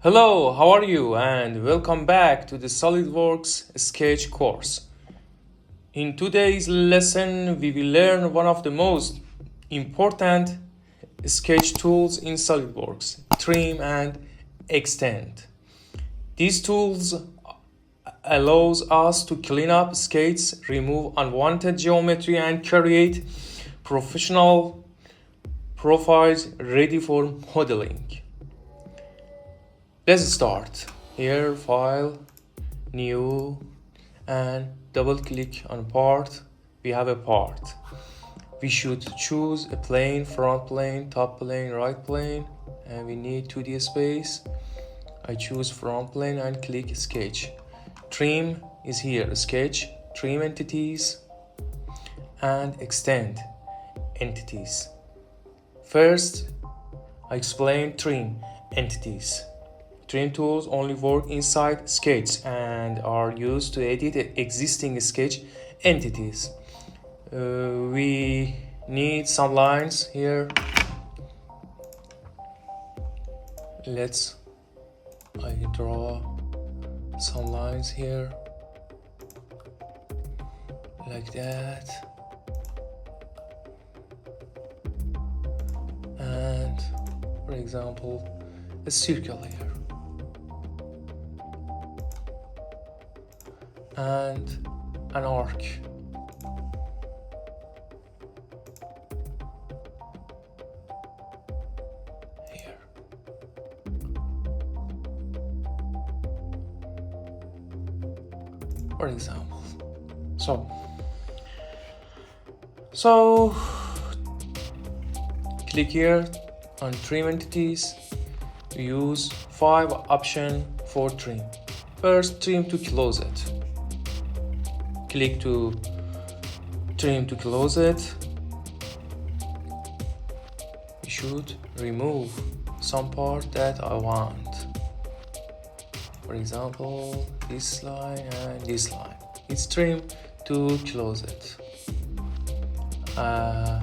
Hello, how are you? And welcome back to the SolidWorks Sketch course. In today's lesson, we will learn one of the most important sketch tools in SolidWorks, trim and extend. These tools allows us to clean up sketches, remove unwanted geometry and create professional profiles ready for modeling. Let's start. Here, file, new, and double click on part. We have a part. We should choose a plane, front plane, top plane, right plane, and we need 2D space. I choose front plane and click sketch. Trim is here, sketch, trim entities, and extend entities. First, I explain trim entities. Trim tools only work inside sketch and are used to edit existing sketch entities. We need some lines here. I draw some lines here, like that. And for example, a circle here. And an arc. Here. For example. So click here on trim entities. We use 5 options for trim. First, trim to close it. Click to trim to close it. You should remove some part that I want. For example, this line and this line. It's trim to close it. I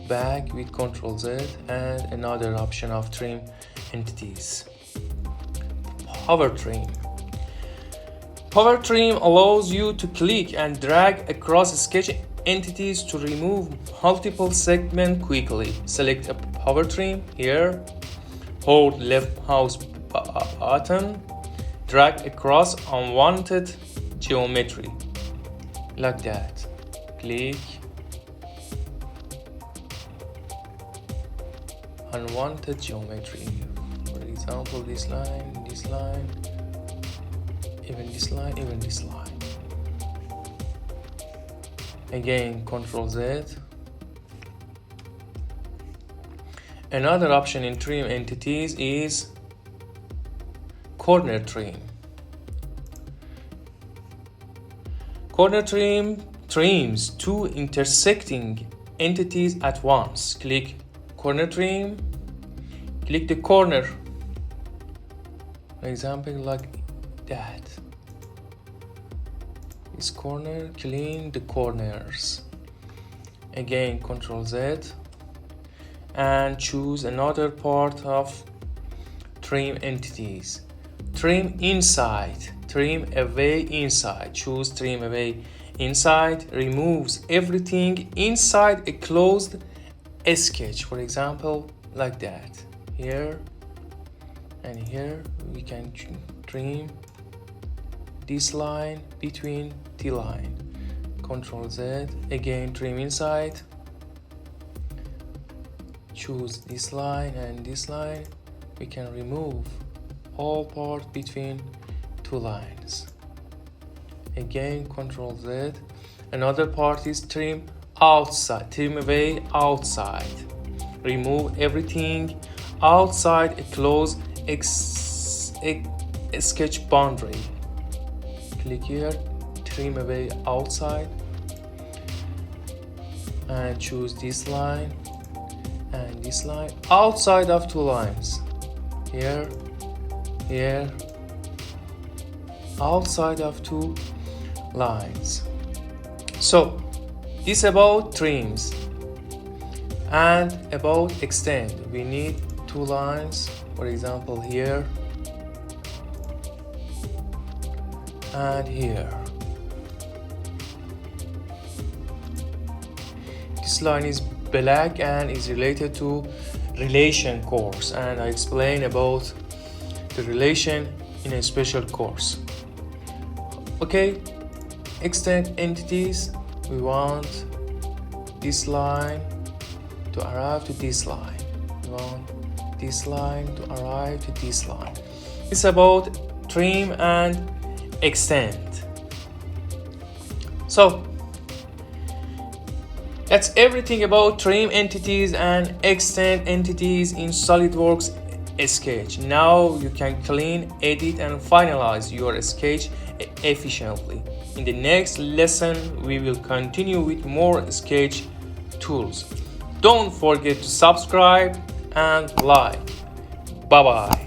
back with Ctrl Z and another option of trim entities. Power trim. Power trim allows you to click and drag across sketch entities to remove multiple segments quickly. Select a power trim here, hold left mouse button, drag across unwanted geometry, like that. Click unwanted geometry. For example, this line, even this line. Again, Ctrl Z. Another option in trim entities is corner trim. Corner trim trims two intersecting entities at once. Click corner trim, click the corner. For example, like that. This corner, clean the corners. Again, Ctrl Z and choose another part of trim entities. Trim inside, trim away inside. Choose trim away inside, removes everything inside a closed sketch. For example, like that. Here and here we can trim this line between the line. Ctrl Z, again trim inside. Choose this line and this line. We can remove all part between two lines. Again Ctrl Z. Another part is trim outside, trim away outside. Remove everything outside a closed sketch boundary. Click here, trim away outside, and choose this line and this line outside of two lines. Here, outside of two lines. So this about trims and about extend. We need two lines, for example here and here. This line is black and is related to relation course, and I explain about the relation in a special course. Okay, extend entities. We want this line to arrive to this line. We want this line to arrive to this line. It's about trim and extend. So that's everything about trim entities and extend entities in SolidWorks Sketch. Now you can clean, edit and finalize your sketch efficiently. In the next lesson we will continue with more sketch tools. Don't forget to subscribe and like. Bye bye.